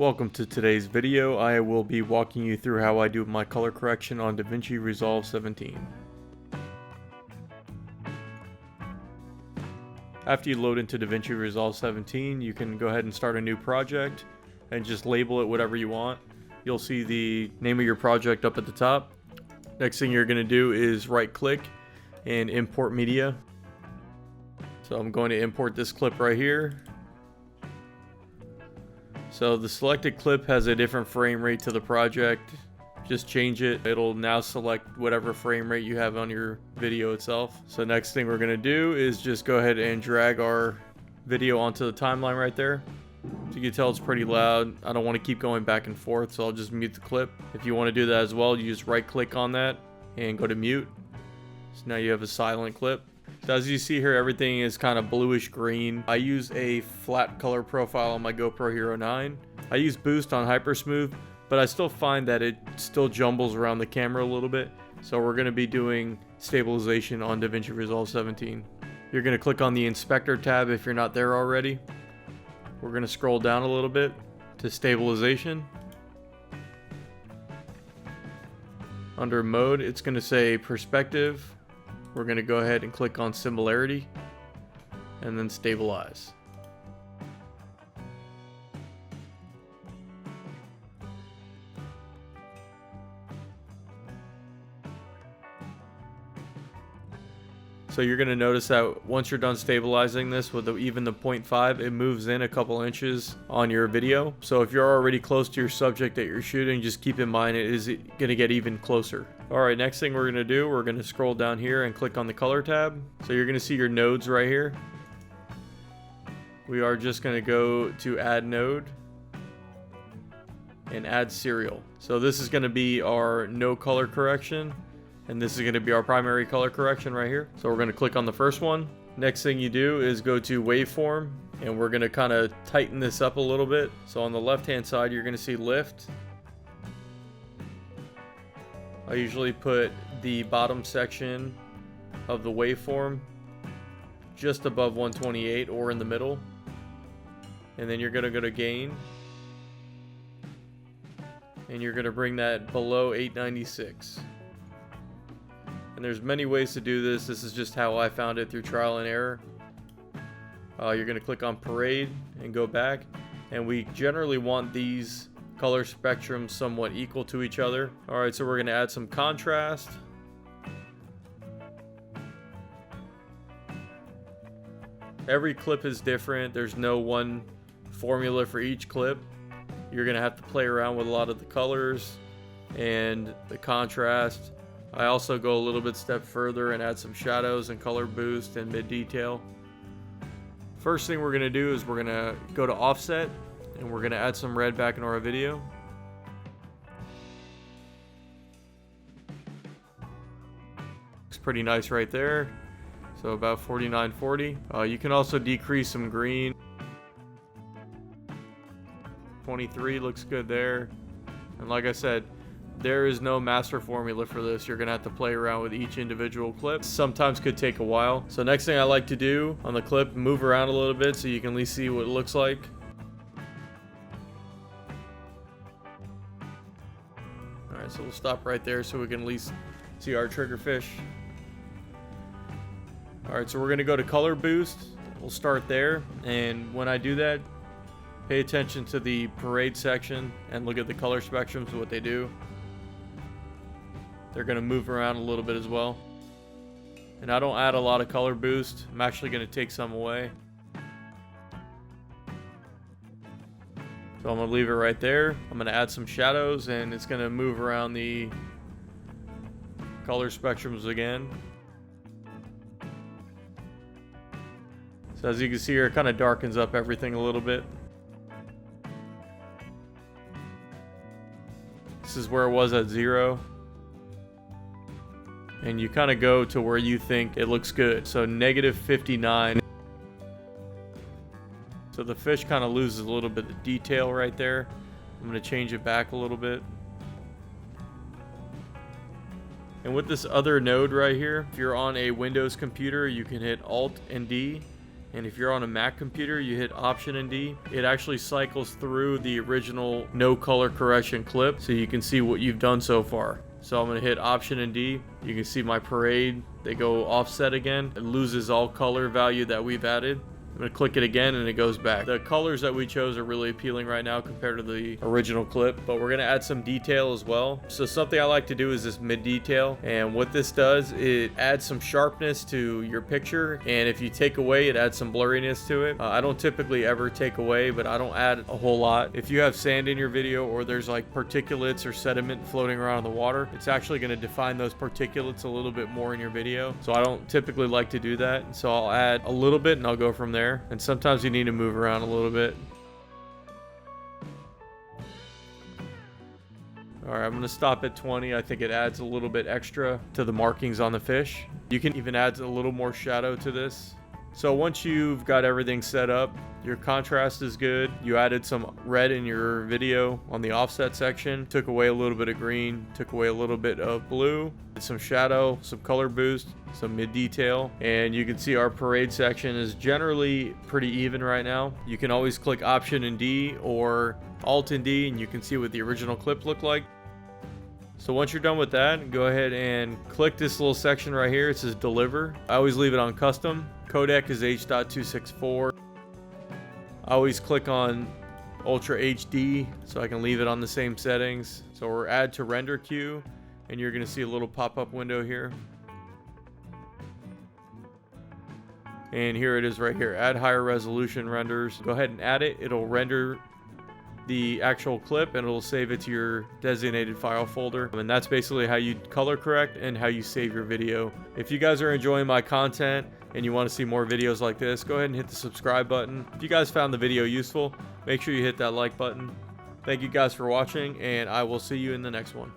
Welcome to today's video. I will be walking you through how I do my color correction on Davinci Resolve 17. After you load into Davinci Resolve 17, you can go ahead and start a new project and just label it whatever you want. You'll see the name of your project up at the top. Next thing you're going to do is right click and import media. So I'm going to import this clip right here. So the selected clip has a different frame rate to the project. Just change it. It'll now select whatever frame rate you have on your video itself. So next thing we're going to do is just go ahead and drag our video onto the timeline right there. So you can tell it's pretty loud. I don't want to keep going back and forth, so I'll just mute the clip. If you want to do that as well, you just right click on that and go to mute. So now you have a silent clip. So as you see here, everything is kind of bluish green. I use a flat color profile on my GoPro Hero 9. I use boost on Hypersmooth, but I still find that it still jumbles around the camera a little bit. So we're going to be doing stabilization on Davinci Resolve 17. You're going to click on the inspector tab if you're not there already. We're going to scroll down a little bit to stabilization. Under mode, it's going to say perspective. We're going to go ahead and click on similarity and then stabilize. So you're going to notice that once you're done stabilizing this with even the 0.5, it moves in a couple inches on your video. So if you're already close to your subject that you're shooting, just keep in mind it is going to get even closer. Alright, next thing we're going to do, we're going to scroll down here and click on the color tab. So you're going to see your nodes right here. We are just going to go to add node and add serial. So this is going to be our no color correction. And this is going to be our primary color correction right here. So we're going to click on the first one. Next thing you do is go to Waveform, and we're going to kind of tighten this up a little bit. So on the left hand side, you're going to see lift. I usually put the bottom section of the waveform just above 128 or in the middle. And then you're going to go to gain. And you're going to bring that below 896. And there's many ways to do this. This is just how I found it through trial and error. You're going to click on parade and go back. And we generally want these color spectrums somewhat equal to each other. Alright, so we're going to add some contrast. Every clip is different. There's no one formula for each clip. You're going to have to play around with a lot of the colors and the contrast. I also go a little bit step further and add some shadows and color boost and mid detail. First thing we're going to do is we're going to go to offset and we're going to add some red back into our video. Looks pretty nice right there. So about 4940. You can also decrease some green. 23 looks good there. And like I said, there is no master formula for this. You're gonna have to play around with each individual clip. Sometimes could take a while. So next thing I like to do on the clip, move around a little bit so you can at least see what it looks like. Alright, so we'll stop right there so we can at least see our triggerfish. Alright, so we're gonna go to color boost. We'll start there, and when I do that, pay attention to the parade section and look at the color spectrums, what they do. They're going to move around a little bit as well. And I don't add a lot of color boost. I'm actually going to take some away. So I'm going to leave it right there. I'm going to add some shadows, and it's going to move around the color spectrums again. So as you can see here, it kind of darkens up everything a little bit. This is where it was at 0. And you kind of go to where you think it looks good. So negative 59. So the fish kind of loses a little bit of detail right there. I'm going to change it back a little bit. And with this other node right here, if you're on a Windows computer, you can hit Alt and D And if you're on a Mac computer, you hit Option and D. It actually cycles through the original no color correction clip so you can see what you've done so far. So I'm going to hit Option and D. You can see my parade. They go offset again. It loses all color value that we've added. I'm going to click it again and it goes back. The colors that we chose are really appealing right now compared to the original clip, but we're going to add some detail as well. So something I like to do is this mid detail, and what this does, it adds some sharpness to your picture, and if you take away, it adds some blurriness to it. I don't typically ever take away, but I don't add a whole lot. If you have sand in your video or there's like particulates or sediment floating around in the water, it's actually going to define those particulates a little bit more in your video. So I don't typically like to do that. So I'll add a little bit and I'll go from there. And sometimes you need to move around a little bit. Alright, I'm going to stop at 20. I think it adds a little bit extra to the markings on the fish. You can even add a little more shadow to this. So once you've got everything set up, your contrast is good. You added some red in your video on the offset section, took away a little bit of green, took away a little bit of blue, some shadow, some color boost, some mid detail, and you can see our parade section is generally pretty even right now. You can always click Option and D or Alt and D and you can see what the original clip looked like. So once you're done with that, go ahead and click this little section right here. It says Deliver. I always leave it on Custom. Codec is H.264. I always click on Ultra HD so I can leave it on the same settings. So we're Add to Render Queue, and you're going to see a little pop-up window here. And here it is right here. Add higher resolution renders. Go ahead and add it. It'll render the actual clip and it'll save it to your designated file folder, and that's basically how you color correct and how you save your video. If you guys are enjoying my content and you want to see more videos like this, go ahead and hit the subscribe button. If you guys found the video useful, make sure you hit that like button. Thank you guys for watching, and I will see you in the next one.